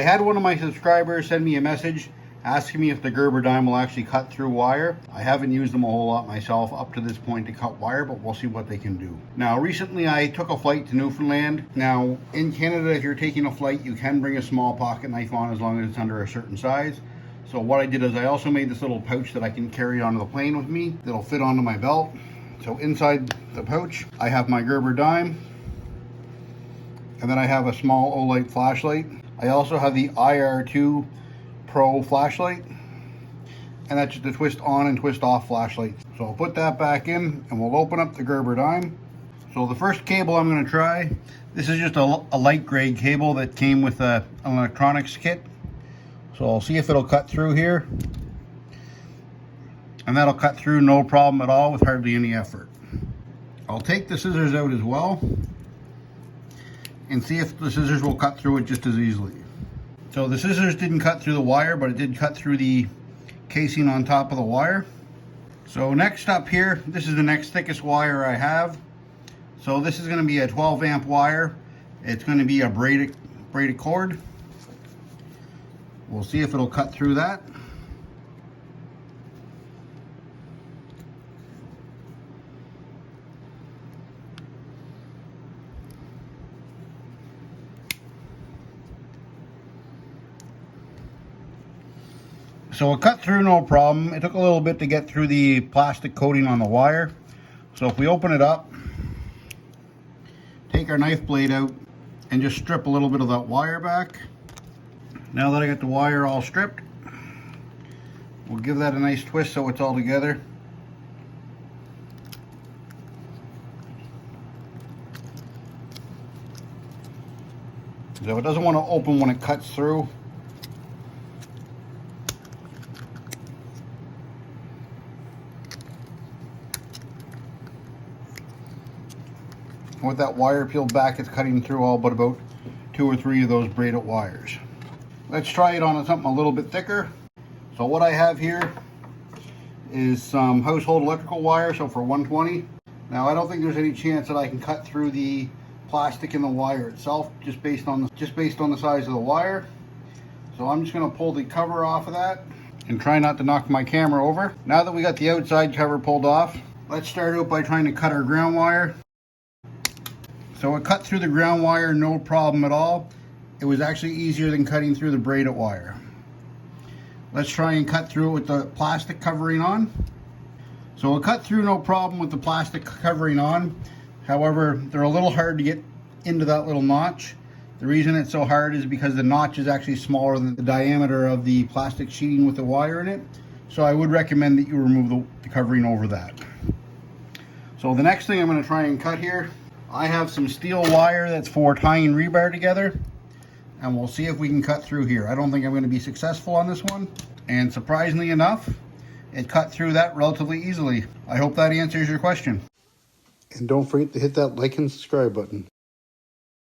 I had one of my subscribers send me a message asking me if the Gerber Dime will actually cut through wire. I haven't used them a whole lot myself up to this point to cut wire, but we'll see what they can do. Now, recently I took a flight to Newfoundland. Now, in Canada, if you're taking a flight, you can bring a small pocket knife on as long as it's under a certain size. So what I did is I also made this little pouch that I can carry onto the plane with me that'll fit onto my belt. So inside the pouch, I have my Gerber Dime, and then I have a small Olight flashlight. I also have the IR2 Pro flashlight, and that's just a twist on and twist off flashlight. So I'll put that back in and we'll open up the Gerber Dime. So the first cable I'm going to try, this is just a light grade cable that came with an electronics kit. So I'll see if it'll cut through here, and that'll cut through no problem at all with hardly any effort. I'll take the scissors out as well and see if the scissors will cut through it just as easily. So the scissors didn't cut through the wire, but it did cut through the casing on top of the wire. So next up here, this is the next thickest wire I have. So this is going to be a 12 amp wire. It's going to be a braided cord. We'll see if it'll cut through that. So it cut through no problem. It took a little bit to get through the plastic coating on the wire. So if we open it up, take our knife blade out and just strip a little bit of that wire back. Now that I got the wire all stripped, we'll give that a nice twist so it's all together. So it doesn't want to open when it cuts through. With that wire peeled back, it's cutting through all but about 2 or 3 of those braided wires. Let's try it on something a little bit thicker. So what I have here is some household electrical wire, so for 120. Now I don't think there's any chance that I can cut through the plastic in the wire itself just based on the size of the wire. So I'm just going to pull the cover off of that and try not to knock my camera over. Now that we got the outside cover pulled off, let's start out by trying to cut our ground wire. So it cut through the ground wire no problem at all. It was actually easier than cutting through the braided wire. Let's try and cut through it with the plastic covering on. So it cut through no problem with the plastic covering on. However, they're a little hard to get into that little notch. The reason it's so hard is because the notch is actually smaller than the diameter of the plastic sheeting with the wire in it. So I would recommend that you remove the covering over that. So the next thing I'm going to try and cut here, I have some steel wire that's for tying rebar together, and we'll see if we can cut through here. I don't think I'm going to be successful on this one, and surprisingly enough, it cut through that relatively easily. I hope that answers your question. And don't forget to hit that like and subscribe button.